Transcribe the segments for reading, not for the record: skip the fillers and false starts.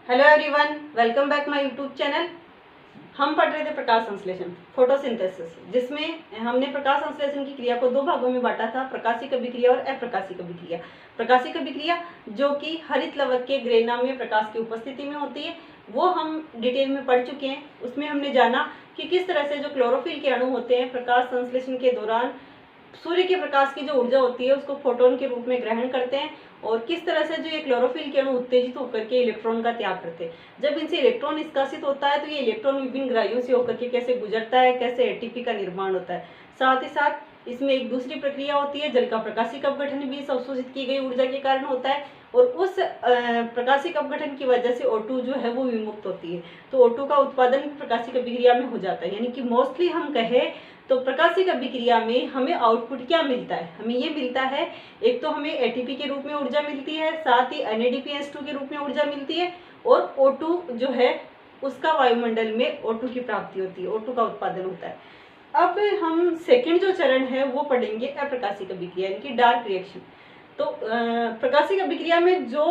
Hello everyone, welcome back my YouTube channel. हम पढ़ रहे थे प्रकाश संश्लेषण, फोटोसिंथेसिस, जिसमें हमने प्रकाश संश्लेषण की क्रिया को दो भागों में बांटा था, प्रकाशिक अभिक्रिया और अप्रकाशिक अभिक्रिया। प्रकाशिक अभिक्रिया जो कि हरित लवक के ग्रेना में प्रकाश की उपस्थिति में होती है, वो हम डिटेल में पढ़ चुके हैं। उसमें हमने जाना कि किस तरह से जो क्लोरोफिल के अणु होते हैं प्रकाश संश्लेषण के दौरान सूर्य के प्रकाश की जो ऊर्जा होती है उसको फोटोन के रूप में ग्रहण करते हैं, और किस तरह से जो ये क्लोरोफिल के अणु उत्तेजित होकर के इलेक्ट्रॉन का त्याग करते हैं। जब इनसे इलेक्ट्रॉन निष्कासित होता है तो ये इलेक्ट्रॉन विभिन्न ग्राहियों से होकर के कैसे गुजरता है, कैसे एटीपी का निर्माण होता है। साथ ही साथ इसमें एक दूसरी प्रक्रिया होती है, जल का प्रकाशिक अपघटन भी इस अवशोषित की गई ऊर्जा के कारण होता है, और उस प्रकाशिक अपघटन की वजह से O2 जो है वो विमुक्त होती है। तो O2 का उत्पादन प्रकाशिक अभिक्रिया में हो जाता है। यानी कि मोस्टली हम कहें तो प्रकाशिक अभिक्रिया में हमें आउटपुट क्या मिलता है, हमें ये मिलता है, एक तो हमें एटीपी के रूप में ऊर्जा मिलती है, साथ ही NADPH2 के रूप में ऊर्जा मिलती है, और O2 जो है उसका वायुमंडल में O2 की प्राप्ति होती है, O2 का उत्पादन होता है। अब हम सेकंड जो चरण है वो पढ़ेंगे अप्रकाशिक अभिक्रिया, यानी कि डार्क रिएक्शन। तो प्रकाशिक अभिक्रिया में जो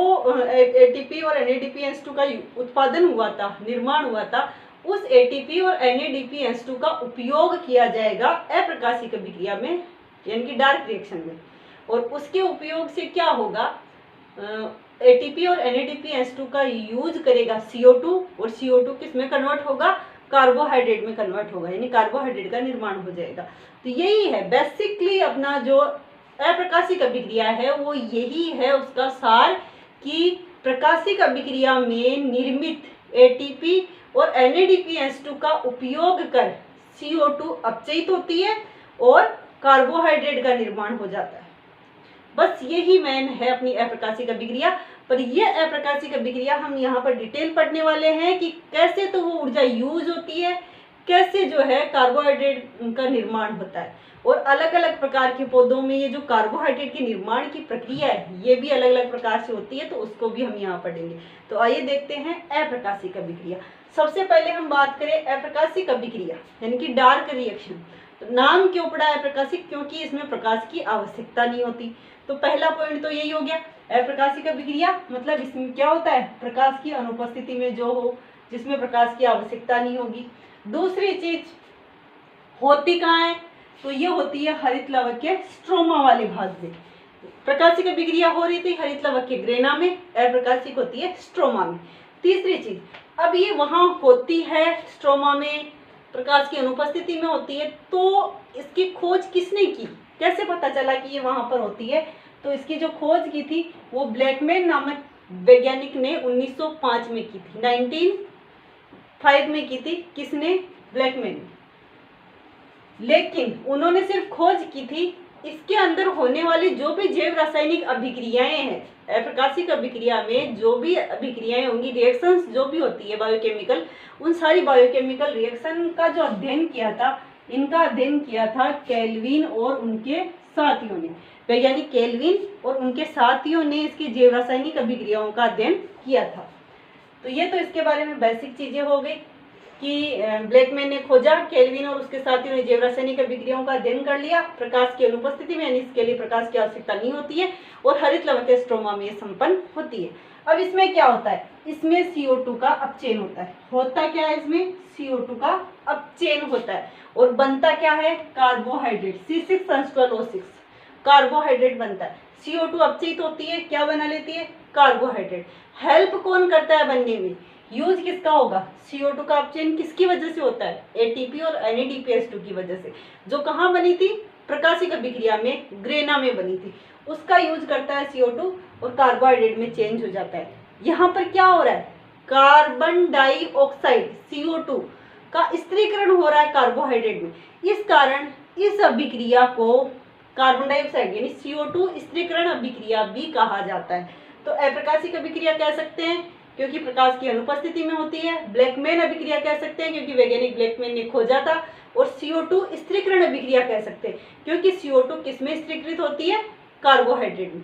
एटीपी और NADPH2 का उत्पादन हुआ था, निर्माण हुआ था, उस एटीपी और NADPH2 का उपयोग किया जाएगा अप्रकाशिक अभिक्रिया में, यानी कि डार्क रिएक्शन में। और उसके उपयोग से क्या होगा, एटीपी और NADPH2 का यूज करेगा CO2, और CO2 किस में कन्वर्ट होगा, कार्बोहाइड्रेट में कन्वर्ट होगा, यानी कार्बोहाइड्रेट का निर्माण हो जाएगा। तो यही है बेसिकली अपना जो अप्रकाशिक अभिक्रिया है वो यही है उसका सार, कि प्रकाशिक अभिक्रिया में निर्मित एटीपी और NADPH2 का उपयोग कर CO2 अपचयित होती है और कार्बोहाइड्रेट का निर्माण हो जाता है। बस यही मेन है अपनी अप्रकाशिक अभिक्रिया। पर यह अप्रकाशिक अभिक्रिया हम यहाँ पर डिटेल पढ़ने वाले हैं कि कैसे तो वो ऊर्जा यूज होती है, कैसे जो है कार्बोहाइड्रेट का निर्माण होता है, और अलग अलग प्रकार के पौधों में ये जो कार्बोहाइड्रेट के निर्माण की प्रक्रिया है ये भी अलग अलग प्रकार से होती है, तो उसको भी हम यहाँ पढ़ेंगे। तो आइए देखते हैं अप्रकाशिक अभिक्रिया। सबसे पहले हम बात करें अप्रकाशिक अभिक्रिया, यानी कि डार्क रिएक्शन। तो नाम क्यों पड़ा है अप्रकाशिक, क्योंकि इसमें प्रकाश की आवश्यकता नहीं होती। तो पहला पॉइंट तो यही हो गया, अप्रकाशिक अभिक्रिया मतलब इसमें क्या होता है, प्रकाश की अनुपस्थिति में जो हो, जिसमें प्रकाश की आवश्यकता नहीं होगी। दूसरी चीज होती कहाँ है, तो ये होती है हरित लवक के स्ट्रोमा वाले भाग में। प्रकाशिक अभिक्रिया हो रही थी हरित लवक के ग्रेना में, अप्रकाशिक होती है स्ट्रोमा में। तीसरी चीज, अब ये वहां होती है स्ट्रोमा में, प्रकाश की अनुपस्थिति में होती है, तो इसकी खोज किसने की, कैसे पता चला कि ये वहां पर होती है। तो इसकी जो खोज की थी वो ब्लैकमैन नामक वैज्ञानिक ने 1905 में की थी, 1905 में की थी। किसने, ब्लैकमैन। लेकिन उन्होंने सिर्फ खोज की थी, इसके अंदर होने वाली जो भी जैव रासायनिक अभिक्रियाएं हैं, अप्रकाशिक अभिक्रिया में जो भी अभिक्रियाएं होंगी, रिएक्शंस जो भी होती है बायोकेमिकल, उन सारी बायोकेमिकल रिएक्शन का जो अध्ययन किया था, इनका अध्ययन किया था केल्विन और उनके साथियों ने। वैज्ञानिक केल्विन और उनके साथियों ने इसकी जैव रासायनिक अभिक्रियाओं का अध्ययन किया था। तो ये तो इसके बारे में बेसिक चीजें हो गई कि ब्लैकमैन ने खोजा, केल्विन और उसके साथियों ने जैव रासायनिक अभिक्रियाओं का अध्ययन कर लिया प्रकाश की अनुपस्थिति में, यानी इसके लिए प्रकाश की आवश्यकता नहीं होती है, और हरित लवक के स्ट्रोमा में संपन्न होती है। अब इसमें क्या होता है, इसमें CO2 का अपचयन होता है। होता क्या है, इसमें CO2 का अपचयन होता है, और बनता क्या है, कार्बोहाइड्रेट, C6H12O6 कार्बोहाइड्रेट बनता है। CO2 अपचयित होती है, क्या बना लेती है, कार्बोहाइड्रेट। हेल्प कौन करता है बनने में, यूज किसका होगा, CO2 का अपचयन किसकी वजह से होता है, एटीपी और NADPH2 की वजह से, जो कहाँ बनी थी, प्रकाशिक अभिक्रिया में, ग्रेना में बनी थी, उसका यूज करता है CO2 और कार्बोहाइड्रेट में चेंज हो जाता है। यहाँ पर क्या हो रहा है, कार्बन डाइऑक्साइड CO2 का स्थिरीकरण हो रहा है कार्बोहाइड्रेट में। इस कारण इस अभिक्रिया को कार्बन डाइऑक्साइड यानी CO2 स्थिरीकरण अभिक्रिया भी कहा जाता है। तो अप्रकाशिक अभिक्रिया कह सकते हैं क्योंकि प्रकाश की अनुपस्थिति में होती है, ब्लैकमैन अभिक्रिया कह सकते हैं क्योंकि वैज्ञानिक ब्लैकमैन ने खोजा था, और CO2 स्थिरीकरण अभिक्रिया कह सकते हैं क्योंकि CO2 किसमें स्थिरीकृत होती है, कार्बोहाइड्रेट में।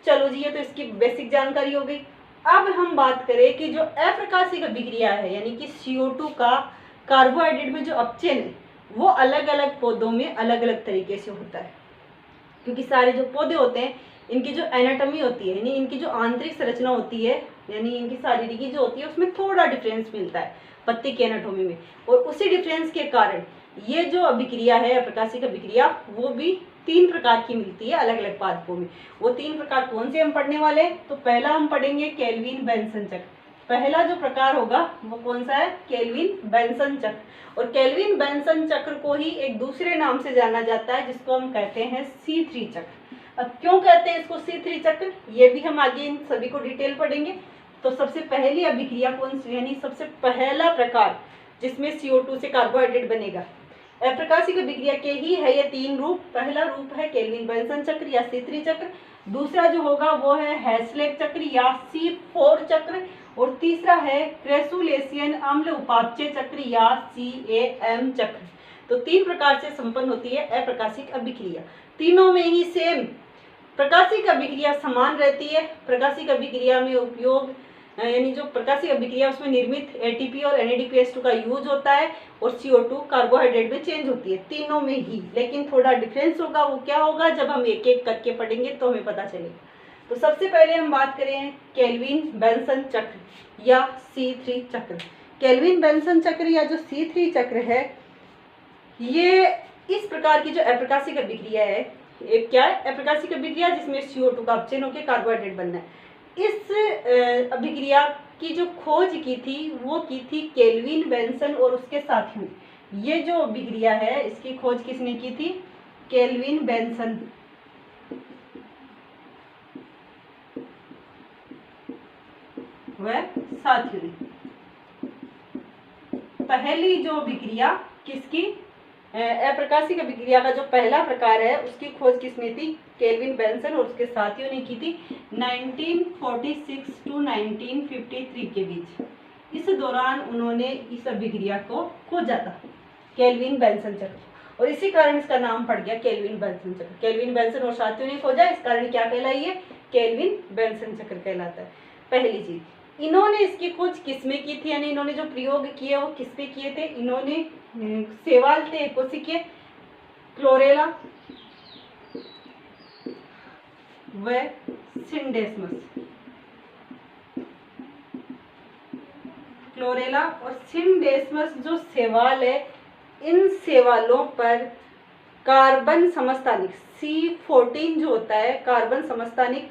चलो जी, ये तो इसकी बेसिक जानकारी हो गई। अब हम बात करें कि जो अप्रकाशिक अभिक्रिया है, यानी कि CO2 का कार्बोहाइड्रेट में जो अपचयन है वो अलग अलग पौधों में अलग अलग तरीके से होता है, क्योंकि सारे जो पौधे होते हैं इनकी जो एनाटॉमी होती है, यानी इनकी जो आंतरिक संरचना होती है, यानी इनकी शारीरिकी जो होती है उसमें थोड़ा डिफरेंस मिलता है पत्ती की एनाटॉमी में, और उसी डिफरेंस के कारण ये जो अभिक्रिया है अप्रकाशिक अभिक्रिया वो भी 3 प्रकार की मिलती है अलग अलग पादपों में। वो 3 प्रकार कौन से हम पढ़ने वाले हैं? तो पहला हम पढ़ेंगे केल्विन बेंसन चक्र। पहला जो प्रकार होगा वो कौन सा है? केल्विन बेंसन चक्र। और केल्विन बेंसन चक्र को ही एक दूसरे नाम से जाना जाता है जिसको हम कहते हैं C3 चक्र। अब क्यों कहते हैं इसको C3 चक्र, ये भी हम आगे इन सभी को डिटेल पढ़ेंगे। तो सबसे पहली अभिक्रिया कौन सी, यानी सबसे पहला प्रकार जिसमें CO2 से कार्बोहाइड्रेट बनेगा, अप्रकाशिक अभिक्रिया के ही है ये 3 रूप। पहला रूप है केल्विन बेंसन चक्र या C3 चक्र, दूसरा जो होगा वो है हैसलेट चक्र या C4 चक्र, और तीसरा है क्रेसुलेशियन अम्ल उपापचय चक्र या CAM चक्र। तो 3 प्रकार से संपन्न होती है अप्रकाशिक अभिक्रिया। तीनों में ही सेम प्रकाशिक अभिक्रिया समान रहती है। प्रकाशिक अभिक्रिया में उपयोग यानी जो प्रकाशिक अभिक्रिया उसमें निर्मित ATP और NADPH2 का यूज होता है, और CO2 कार्बोहाइड्रेट में चेंज होती है तीनों में ही। लेकिन थोड़ा डिफरेंस होगा, वो क्या होगा जब हम एक एक करके पढ़ेंगे तो हमें पता चलेगा। तो सबसे पहले हम बात करें केल्विन बेंसन चक्र या C3 चक्र। केल्विन बेंसन चक्र या जो C3 चक्र है, ये इस प्रकार की जो अप्रकाशिक अभिक्रिया है, एक क्या है? अप्रकाशिक अभिक्रिया जिसमें CO2 का अपचयन होकर कार्बोहाइड्रेट बनना है। इस अभिक्रिया की जो खोज की थी वो की थी केल्विन बेंसन और उसके साथियों ने। ये जो अभिक्रिया है इसकी खोज किसने की थी? केल्विन बेंसन व साथियों ने। पहली जो अभिक्रिया किसकी, अप्रकाशिक अभिक्रिया का जो पहला प्रकार है उसकी खोज किसने की? केल्विन बेंसन और उसके साथियों ने की थी 1946 to 1953 के बीच। इस दौरान उन्होंने इस अभिक्रिया को खोजा था, केल्विन बेंसन चक्र, और इसी कारण इसका नाम पड़ गया केल्विन बेंसन चक्र। केल्विन बेंसन और साथियों ने खोजा, इस कारण क्या कहलाई है? केल्विन बेंसन चक्र कहलाता है। पहली चीज, इन्होंने इसकी खोज किसमें की थी, यानी इन्होंने जो प्रयोग किए वो किस पे किए थे? इन्होंने शैवाल थे कोशिकीय, क्लोरेला व सिंडेस्मस। क्लोरेला और सिंडेस्मस जो शैवाल है, इन शैवालों पर कार्बन समस्थानिक C14 जो होता है, कार्बन समस्थानिक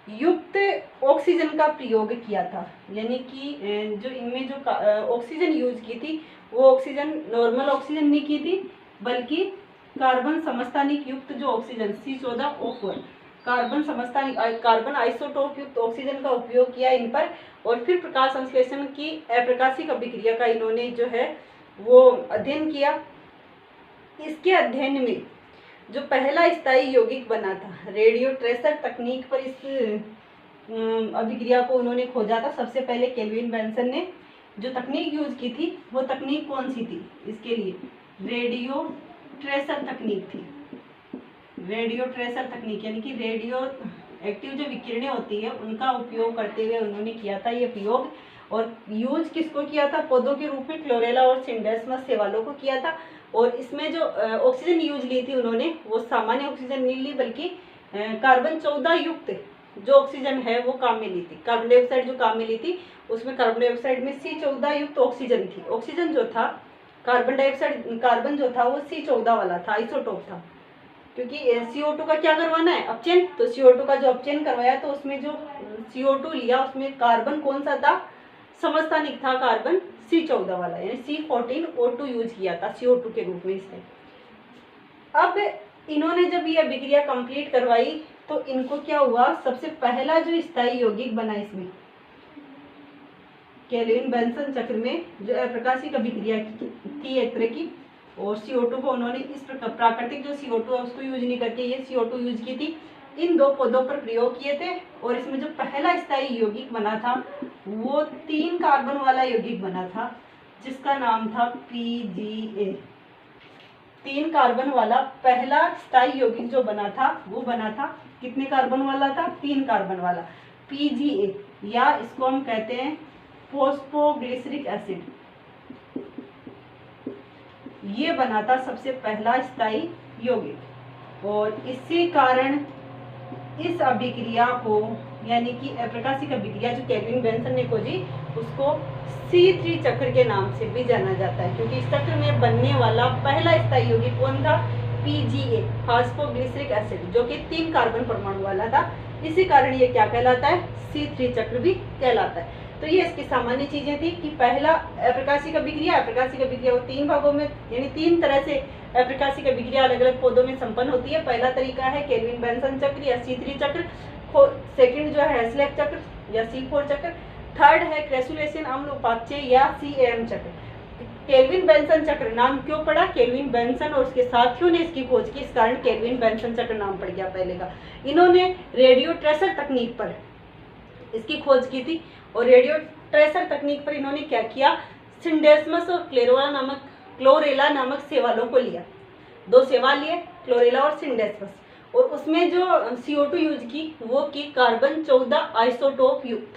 युक्त ऑक्सीजन का प्रयोग किया था। यानी कि जो इनमें जो ऑक्सीजन यूज की थी वो ऑक्सीजन नॉर्मल ऑक्सीजन नहीं की थी, बल्कि कार्बन समस्थानिक युक्त जो ऑक्सीजन C14O4 कार्बन समस्थानिक कार्बन आइसोटोप युक्त ऑक्सीजन का उपयोग किया इन पर, और फिर प्रकाश संश्लेषण की अप्रकाशिक अभिक्रिया का इन्होंने जो है वो अध्ययन किया। इसके अध्ययन में जो पहला स्थायी यौगिक बना था, रेडियो ट्रेसर तकनीक पर इस अभिक्रिया को उन्होंने खोजा था। सबसे पहले केल्विन बेंसन ने जो तकनीक यूज की थी वो तकनीक कौन सी थी? इसके लिए रेडियो ट्रेसर तकनीक थी। रेडियो ट्रेसर तकनीक यानी कि रेडियो एक्टिव जो विकिरणें होती है उनका उपयोग करते हुए उन्होंने किया था ये प्रयोग। और यूज किसको किया था? पौधों के रूप में क्लोरेला और सिंडेस्मस शैवालों को किया था। और इसमें जो ऑक्सीजन यूज ली थी उन्होंने वो सामान्य ऑक्सीजन नहीं ली, बल्कि कार्बन 14 युक्त जो ऑक्सीजन है वो काम में ली थी। कार्बन डाइऑक्साइड जो काम में ली थी उसमें कार्बन डाइऑक्साइड में C14 युक्त ऑक्सीजन थी। ऑक्सीजन जो था, कार्बन डाइऑक्साइड कार्बन जो था वो C14 वाला था, आइसोटोप था। क्योंकि CO2 का क्या करवाना है? अपचयन। तो CO2 का जो अपचयन करवाया तो उसमें जो CO2 लिया उसमें कार्बन कौन सा था? समस्थानिक था, कार्बन C14 वाला, यानी C14O2 यूज किया था CO2 के रूप में इसने। अब इन्होंने जब ये अभिक्रिया कंप्लीट करवाई तो इनको क्या हुआ? सबसे पहला जो स्थायी यौगिक बना इसमें केल्विन बेंसन चक्र में जो अप्रकाशिक अभिक्रिया थी एक तरह की, और CO2 को उन्होंने इस प्रकार प्राकृतिक जो CO2 है उसको यूज नहीं करके ये CO2 यूज की थी। इन 2 पौधों पर प्रयोग किए थे, और इसमें जो पहला स्थायी यौगिक बना था वो 3 कार्बन वाला यौगिक बना था जिसका नाम था PGA। 3 कार्बन वाला पहला स्थायी यौगिक जो बना था वो बना था कितने कार्बन वाला था? 3 कार्बन वाला PGA, या इसको हम कहते हैं फॉस्फोग्लिसरिक एसिड। ये बना था सबसे पहला स्थायी यौगिक, और इसी कारण इस अभिक्रिया को यानी कि अप्रकाशिक अभिक्रिया जो केल्विन बेंसन ने खोजी उसको C3 चक्र के नाम से भी जाना जाता है, क्योंकि इस चक्र में बनने वाला पहला स्थायी यौगिक कौन था? PGA, फास्फोग्लिसरिक एसिड, जो कि 3 कार्बन परमाणु वाला था। इसी कारण ये क्या कहलाता है? C3 चक्र भी कहलाता है। तो ये इसकी सामान्य चीजें थी कि पहला अप्रकाशिक अभिक्रिया वो 3 भागों में, यानी 3 तरह से अप्रकाशिक अभिक्रिया अलग अलग पौधों में संपन्न होती है। पहला तरीका है केल्विन बेंसन चक्र या C3 चक्र। सेकंड जो है हेसलेट चक्र या C4 चक्र। थर्ड है क्रेसुलेशन अम्ल उपापचय या CAM चक्र। केल्विन बेंसन चक्र नाम क्यों पड़ा? केल्विन बेंसन और उसके साथियों ने इसकी खोज की, इस कारण केल्विन बेंसन चक्र नाम पड़ गया पहले का। इन्होंने रेडियो ट्रेसर तकनीक पर इसकी खोज की थी, और रेडियो ट्रेसर तकनीक पर इन्होंने क्या किया? सिंडेस्मस और क्लोरेला नामक शैवालों को लिया। 2 शैवाल लिए, क्लोरेला और सिंडेस्मस, और उसमें जो CO2 यूज की वो की कार्बन 14 आइसोटोप युक्त,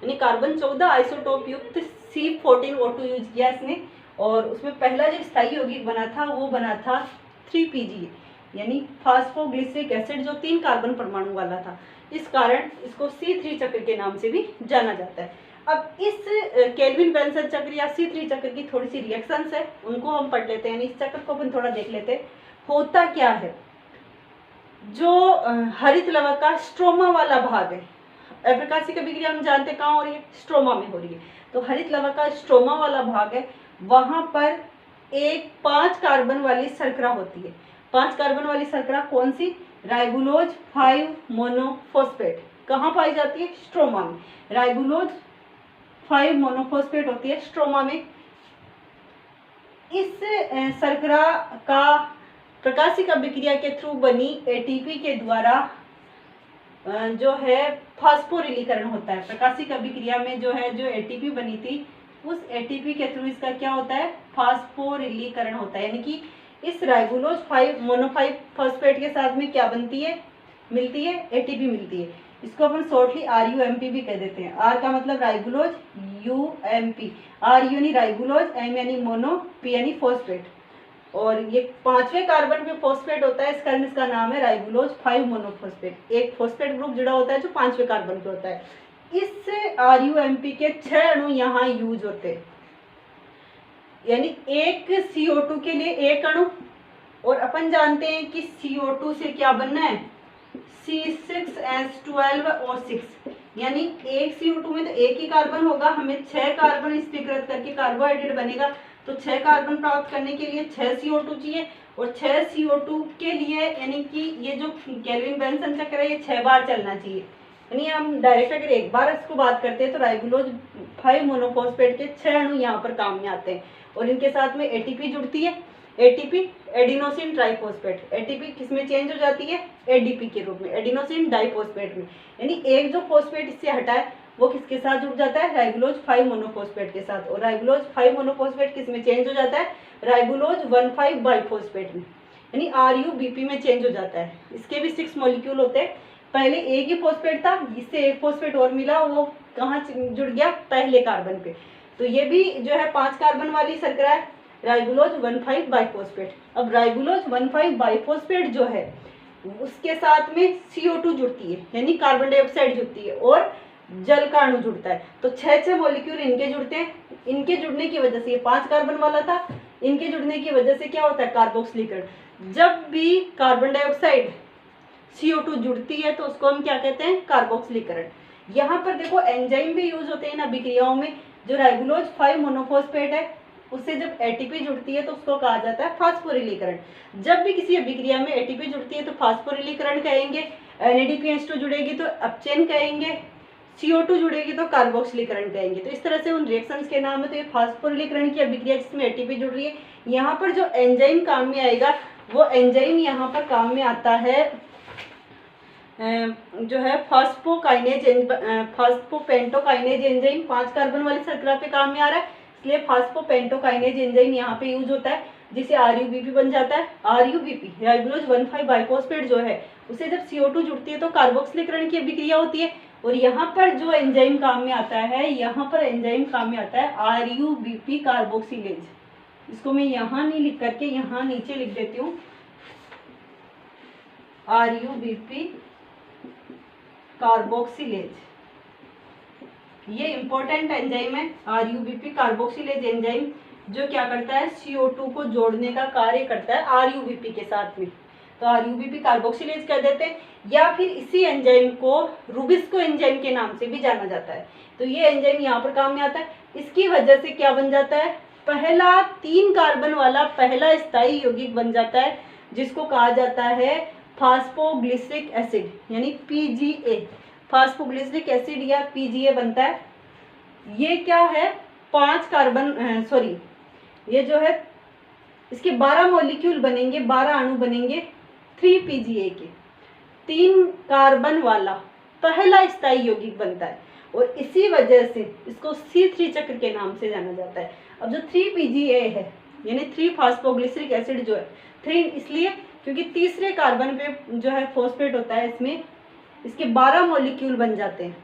यानी कार्बन 14 आइसोटोप युक्त C14O2 यूज किया इसने। और उसमें पहला जो स्थायी यौगिक बना था वो बना था 3PGA, यानी फास्फोग्लिसरिक एसिड, जो 3 कार्बन परमाणु वाला था। इस कारण इसको C3 चक्र के नाम से भी जाना जाता है। अब इस केल्विन बेंसन चक्र या C3 चक्र की थोड़ी सी रिएक्शंस है, उनको हम पढ़ लेते हैं, यानी इस चक्र को अपन थोड़ा देख लेते हैं। होता क्या है? जो हरित लवक का स्ट्रोमा वाला भाग है, अप्रकाशिक अभिक्रिया हम जानते हैं कहाँ हो रही है? स्ट्रोमा में हो रही है। तो हरित लवक का स्ट्रोमा वाला भाग है, वहां पर एक 5 कार्बन वाली शर्करा होती है। 5 कार्बन वाली शर्करा कौन सी? Ribulose 5 monophosphate. कहाँ पाई जाती है? स्ट्रोमा में। राइबुलोज 5 मोनोफॉस्फेट होती है स्ट्रोमा में। इस शर्करा का प्रकाशिक अभिक्रिया के थ्रू बनी ATP के द्वारा जो है फास्फोरिलीकरण होता है। प्रकाशिक अभिक्रिया में जो है जो ATP बनी थी, उस ATP के थ्रू इसका क्या होता है? फास्फोरिलीकरण होता है, यानी कि इस राइबुलोज 5 मोनोफाइव फॉस्फेट के साथ में क्या बनती है? मिलती है, ATP मिलती है। इसको अपन शॉर्टली RUMP भी कह देते हैं। R का मतलब राइबुलोज, UMP, R यानी राइबुलोज, M यानी मोनो, P यानी फॉस्फेट, और ये 5वें कार्बन पे फॉस्फेट होता है, इस कारण इसका नाम है राइबुलोज 5 मोनोफॉस्फेट। एक फॉस्फेट ग्रुप जुड़ा होता है जो 5वें कार्बन पे होता है। इस RUMP के 6 अणु यहाँ यूज होते हैं, यानी एक CO2 के लिए 1 अणु, और अपन जानते हैं कि CO2 से क्या बनना है? C6H12O6, यानी एक CO2 में तो 1 ही कार्बन होगा, हमें 6 कार्बन स्वीकृत करके कार्बोहाइड्रेट बनेगा। तो 6 कार्बन प्राप्त करने के लिए 6 CO2 चाहिए, और 6 CO2 के लिए यानी कि ये जो केल्विन बेंसन चक्र है ये 6 बार चलना चाहिए। यानी हम डायरेक्ट अगर एक बार इसको बात करते हैं तो राइबुलोज 5 मोनोफॉस्फेट के 6 अणु यहाँ पर काम में आते हैं, और इनके साथ में ATP जुड़ती है। ATP adenosine triphosphate. ATP किसमें चेंज हो जाती है? ADP के रूप में, एडिनोसिन डाइफॉस्फेट में। यानी एक जो फॉस्फेट इससे हटा है वो किसके साथ जुड़ जाता है? राइबुलोज 5 मोनोफॉस्फेट के साथ। और राइबुलोज 5 मोनोफॉस्फेट किसमें चेंज हो जाता है? राइबुलोज 1,5 बाइफॉस्फेट में, यानी RUBP में चेंज हो जाता है। इसके भी 6 मॉलिक्यूल होते हैं। पहले एक ही फॉस्फेट था, इससे एक फॉस्फेट और मिला, वो कहाँ जुड़ गया? पहले कार्बन पे। तो ये भी जो है 5 कार्बन वाली शर्करा है, राइबुलोज 1,5 बाइफॉस्फेट। अब राइबुलोज 1,5 बाइफॉस्फेट जो है उसके साथ में CO2 जुड़ती है, यानी कार्बन डाइऑक्साइड जुड़ती है, और जल का अणु जुड़ता है। तो 6 मॉलिक्यूल इनके जुड़ते हैं। इनके जुड़ने की वजह से, ये 5 कार्बन वाला था, इनके जुड़ने की वजह से क्या होता है? कार्बोक्सिलीकरण। जब भी कार्बन डाइऑक्साइड CO2 जुड़ती है तो उसको हम क्या कहते हैं? कार्बोक्सिलीकरण। यहाँ पर देखो एंजाइम भी यूज होते हैं इन अभिक्रियाओं में। जो राइबुलोज 5 मोनोफॉस्फेट है उससे जब ATP जुड़ती है तो उसको कहा जाता है फास्फोरिलीकरण। जब भी किसी अभिक्रिया में ATP जुड़ती है तो फास्फोरिलीकरण कहेंगे, NADPH2 जुड़ेगी तो अपचयन कहेंगे, CO2 जुड़ेगी तो कार्बोक्सिलीकरण कहेंगे। तो इस तरह से उन रिएक्शंस के नाम है। तो ये फास्फोरिलीकरण की अभिक्रिया जिसमें ATP जुड़ रही है। यहाँ पर जो एंजाइम काम में आएगा वो एंजाइम यहाँ पर काम में आता है जो है फास्फोपेंटोकाइनेज एंजाइम। 5 कार्बन वाली शर्करा पे काम में आ रहा है, इसलिए फास्फोपेंटोकाइनेज एंजाइम यहाँ पे यूज होता है, जिसे RUBP बन जाता है। RUBP राइबुलोज 1,5 बाइफॉस्फेट जो है उसे जब CO2 जुड़ती है तो कार्बोक्सिलीकरण की अभिक्रिया होती है। और यहाँ पर जो एंजाइम काम में आता है, यहाँ पर एंजाइम काम में आता है RUBP कार्बोक्सिलेज। इसको मैं यहाँ नहीं लिख करके यहाँ नीचे लिख देती हूँ, RUBP कार्बोक्सिलेज, ये इंपॉर्टेंट एंजाइम है आरयूबीपी कार्बोक्सिलेज एंजाइम, जो क्या करता है CO2 को जोड़ने का कार्य करता है आरयूबीपी के साथ में, तो आरयूबीपी कार्बोक्सिलेज कह देते हैं, या फिर इसी एंजाइम को रुबिस्को एंजाइम के नाम से भी जाना जाता है। तो ये एंजाइम यहाँ पर काम में आता है। इसकी वजह से क्या बन जाता है, पहला 3 कार्बन वाला पहला स्थायी यौगिक बन जाता है, जिसको कहा जाता है फास्फोग्लिसरिक एसिड, यानी PGA, फास्फोग्लिसरिक एसिड या PGA बनता है। ये क्या है, 5 कार्बन ये जो है इसके 12 मॉलिक्यूल बनेंगे, 12 अणु बनेंगे 3 PGA के, 3 कार्बन वाला पहला स्थायी यौगिक बनता है, और इसी वजह से इसको C3 चक्र के नाम से जाना जाता है। अब जो 3 PGA है, यानी 3 फास्फोग्लिसरिक एसिड जो है, 3 इसलिए क्योंकि तीसरे कार्बन पे जो है फॉस्फेट होता है, इसमें इसके 12 मॉलिक्यूल बन जाते हैं।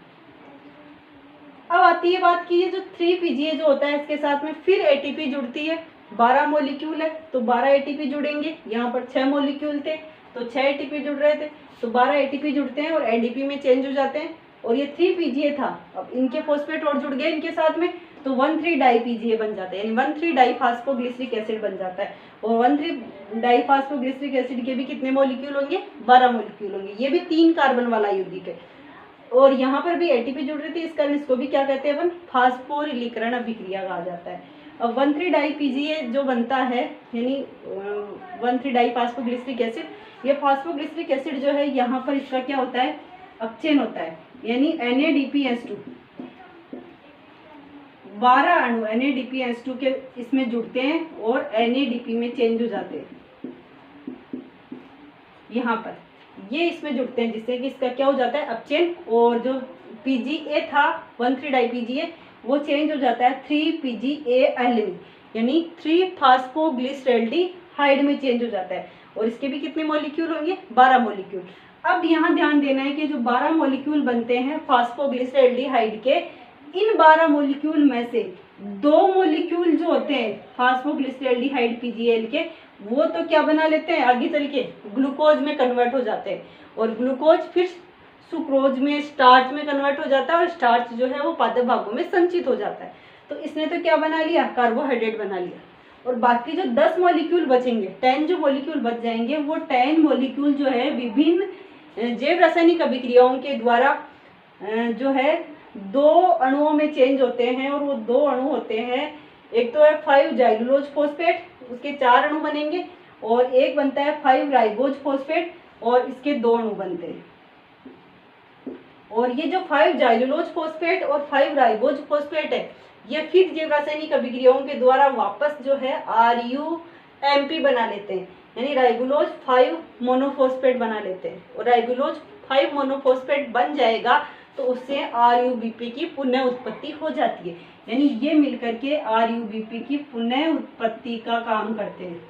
अब आती है बात कि ये जो 3 PGA जो होता है, इसके साथ में फिर ATP जुड़ती है, 12 मॉलिक्यूल है तो 12 ATP जुड़ेंगे। यहाँ पर 6 मॉलिक्यूल थे तो 6 ATP जुड़ रहे थे, तो 12 ATP जुड़ते हैं और ADP में चेंज हो जाते हैं। और ये 3 PGA था, अब इनके फॉस्फेट और जुड़ गए इनके साथ में, तो 1,3 डाई PGA बन जाता है, यानी 1,3 डाई फास्फोग्लिसरिक एसिड बन जाता है। और 1,3 डाई फास्फोग्लिसरिक एसिड के भी कितने मॉलिक्यूल होंगे, 12 मॉलिक्यूल होंगे। ये भी 3 कार्बन वाला यौगिक है, और यहाँ पर भी ATP जुड़ रही थी, इस कारण इसको भी क्या कहते हैं अपन, फास्फोरिलीकरण अभिक्रिया कहा जाता है। अब 1,3 डाई PGA जो बनता है, यानी 1,3 डाई फास्फोग्लिसरिक एसिड, ये फास्फोग्लिसरिक एसिड जो है यहाँ पर इसका क्या होता है, अपचयन होता है, यानी NADPH2, 12 अणु NADPH2 के इसमें जुड़ते हैं और NADP में चेंज हो जाते हैं। यहाँ पर ये इसमें जुड़ते हैं, जिससे कि इसका क्या हो जाता है, अपचयन, और जो PGA था 1,3 डाई PGA वो चेंज हो जाता है 3 PGAL में, यानी 3 फास्फोग्लिसरैल्डिहाइड में चेंज हो जाता है। और इसके भी कितने मॉलिक्यूल होंगे, 12 मॉलिक्यूल। अब यहाँ ध्यान देना है कि जो 12 मॉलिक्यूल बनते हैं फास्फोग्लिसरैल्डिहाइड के, इन 12 मॉलिक्यूल में से 2 मॉलिक्यूल जो होते हैं फास्फोग्लिसरैल्डिहाइड PGAL के, वो तो क्या बना लेते हैं, आगे चल के ग्लूकोज में कन्वर्ट हो जाते हैं, और ग्लूकोज फिर सुक्रोज में, स्टार्च में कन्वर्ट हो जाता है, और स्टार्च जो है वो पादप भागों में संचित हो जाता है। तो इसने तो क्या बना लिया, कार्बोहाइड्रेट बना लिया। और बाकी जो 10 मॉलिक्यूल बचेंगे, 10 जो मॉलिक्यूल बच जाएंगे, वो 10 मॉलिक्यूल जो है विभिन्न जैव रासायनिक अभिक्रियाओं के द्वारा जो है 2 अणुओं में चेंज होते हैं, और वो 2 अणु होते हैं, एक तो है 5 जाइलुलोज फॉस्फेट, उसके 4 अणु बनेंगे, और एक बनता है 5 राइबोज फॉस्फेट, और इसके 2 अणु बनते हैं। और ये जो 5 जाइलुलोज फॉस्फेट और 5 राइबोज फॉस्फेट है, ये फिर जैव रासायनिक अभिक्रियाओं के द्वारा वापस जो है RUMP बना लेते हैं, यानी राइबुलोज 5 मोनोफॉस्फेट बना लेते हैं। और राइबुलोज 5 मोनोफॉस्फेट बन जाएगा तो उससे RUBP की पुनः उत्पत्ति हो जाती है, यानी ये मिलकर के RUBP की पुनः उत्पत्ति का काम करते हैं।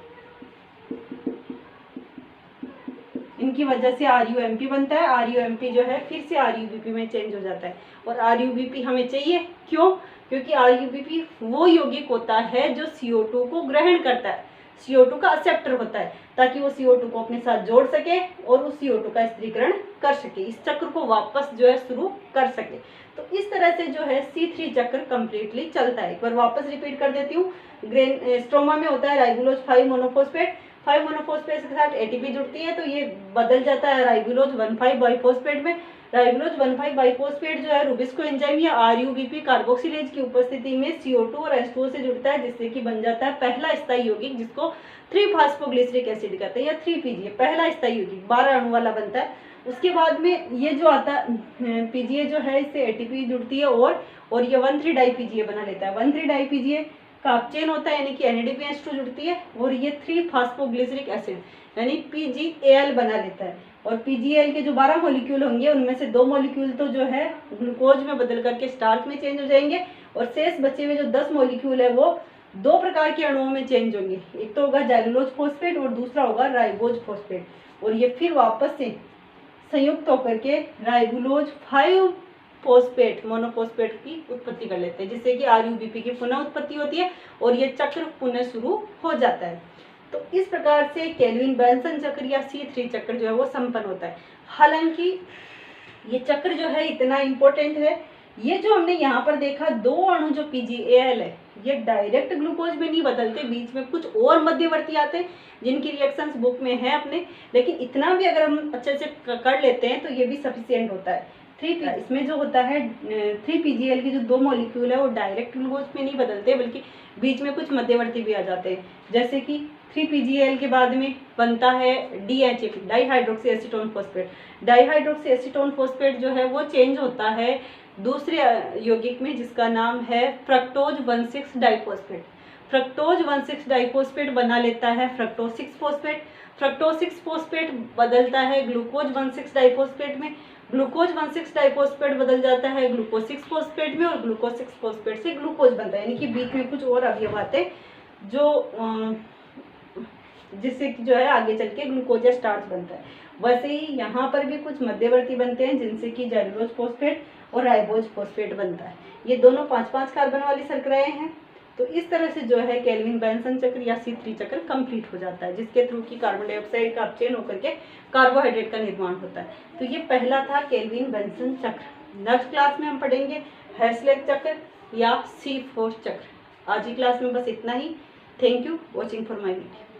इनकी वजह से RUMP बनता है, RUMP जो है फिर से RUBP में चेंज हो जाता है। और RUBP हमें चाहिए क्यों, क्योंकि RUBP वो यौगिक होता है जो CO2 को ग्रहण करता है, CO2 का एक्सेप्टर होता है, ताकि वो CO2 को अपने साथ जोड़ सके और उस CO2 का स्थिरीकरण कर सके, इस चक्र को वापस जो है शुरू कर सके। तो इस तरह से जो है C3 चक्र कंप्लीटली चलता है। एक बार वापस रिपीट कर देती हूँ। स्ट्रोमा में होता है राइबुलोज 5 मोनोफॉस्फेट, 5 मोनोफॉस्फेट के साथ ATP जुड़ती है तो ये बदल जाता है राइबुलोज 1,5 बाइफॉस्फेट में। राइबुलोज 1,5 बाइफॉस्फेट जो है रुबिस्को एंजाइम या RUBP कार्बोक्सिलेज की उपस्थिति में CO2 और H2O से जुड़ता है, जिससे कि बन जाता है पहला स्थायी यौगिक, जिसको 3 फास्फोग्लिसरिक एसिड कहते हैं या 3 PGA, पहला स्थायी यौगिक 12 अणु वाला बनता है। उसके बाद में ये जो आता है PGA जो है, इससे ATP जुड़ती है और ये 1,3 डाई PGA बना लेता है। 1,3 डाई PGA का अपचयन होता है, यानी कि NADPH2 जुड़ती है, और ये 3 फास्फोग्लिसरिक एसिड यानी PGAL बना लेता है। और PGAL के जो 12 मॉलिक्यूल होंगे, उनमें से 2 मॉलिक्यूल तो जो है ग्लूकोज में बदल करके स्टार्च में चेंज हो जाएंगे, और शेष बचे हुए जो 10 मॉलिक्यूल है वो 2 प्रकार के अणुओं में चेंज होंगे। एक तो होगा जाइलुलोज फॉस्फेट और दूसरा होगा राइबोज फॉस्फेट, और ये फिर वापस से संयुक्त होकर के राइबुलोज 5 फॉस्फेट मोनोफॉस्फेट की उत्पत्ति कर लेते हैं, जिससे कि RUBP की पुनः उत्पत्ति होती है और ये चक्र पुनः शुरू हो जाता है। तो इस प्रकार से केल्विन बेल्सन चक्र या C3 चक्र जो है वो संपन्न होता है। हालांकि ये चक्र जो है इतना इम्पोर्टेंट है। ये जो हमने यहाँ पर देखा दो अणु जो PgAl है, ये डायरेक्ट ग्लूकोज में नहीं बदलते, बीच में कुछ और मध्यवर्ती आते हैं जिनकी रिएक्शंस बुक में है अपने, लेकिन इतना भी अगर हम अच्छे से कर लेते हैं तो ये भी सफिशिएंट होता है। इसमें जो होता है 3PgAl के जो दो मॉलिक्यूल है वो डायरेक्ट ग्लूकोज में नहीं बदलते, बल्कि बीच में कुछ मध्यवर्ती भी आ जाते हैं। जैसे कि 3PgAl के बाद में बनता है DHAP, dihydroxy acetone phosphate. Dihydroxy acetone phosphate जो है वो चेंज होता है दूसरे यौगिक में जिसका नाम है फ्रक्टोज 1,6 डाइफॉस्फेट। फ्रक्टोज 1,6 डाइफॉस्फेट बना लेता है फ्रक्टोज 6 फॉस्फेट। फ्रक्टोज 6 फॉस्फेट बदलता है ग्लूकोज 1,6 डाइफॉस्फेट में। ग्लूकोज 1,6 डाइफॉस्फेट बदल जाता है ग्लूकोज 6 फॉस्फेट में, और ग्लूकोज 6 फॉस्फेट से ग्लूकोज बनता है, यानी कि बीच में कुछ और अवयव आते जो जिससे जो है आगे चल के ग्लूकोज या स्टार्च बनता है। वैसे ही यहाँ पर भी कुछ मध्यवर्ती बनते हैं जिनसे कि जेलुलोज फॉस्फेट और राइबोज फॉस्फेट बनता है। ये दोनों 5-5 कार्बन वाली शर्कराएं हैं। तो इस तरह से जो है केल्विन बेंसन चक्र या C3 चक्र कंप्लीट हो जाता है, जिसके थ्रू की कार्बन डाइऑक्साइड का अपचयन होकर के कार्बोहाइड्रेट का निर्माण होता है। तो ये पहला था केल्विन बेंसन चक्र। नेक्स्ट क्लास में हम पढ़ेंगे हेर्शलेग चक्र या C4 चक्र। आज की क्लास में बस इतना ही। Thank you watching for my video.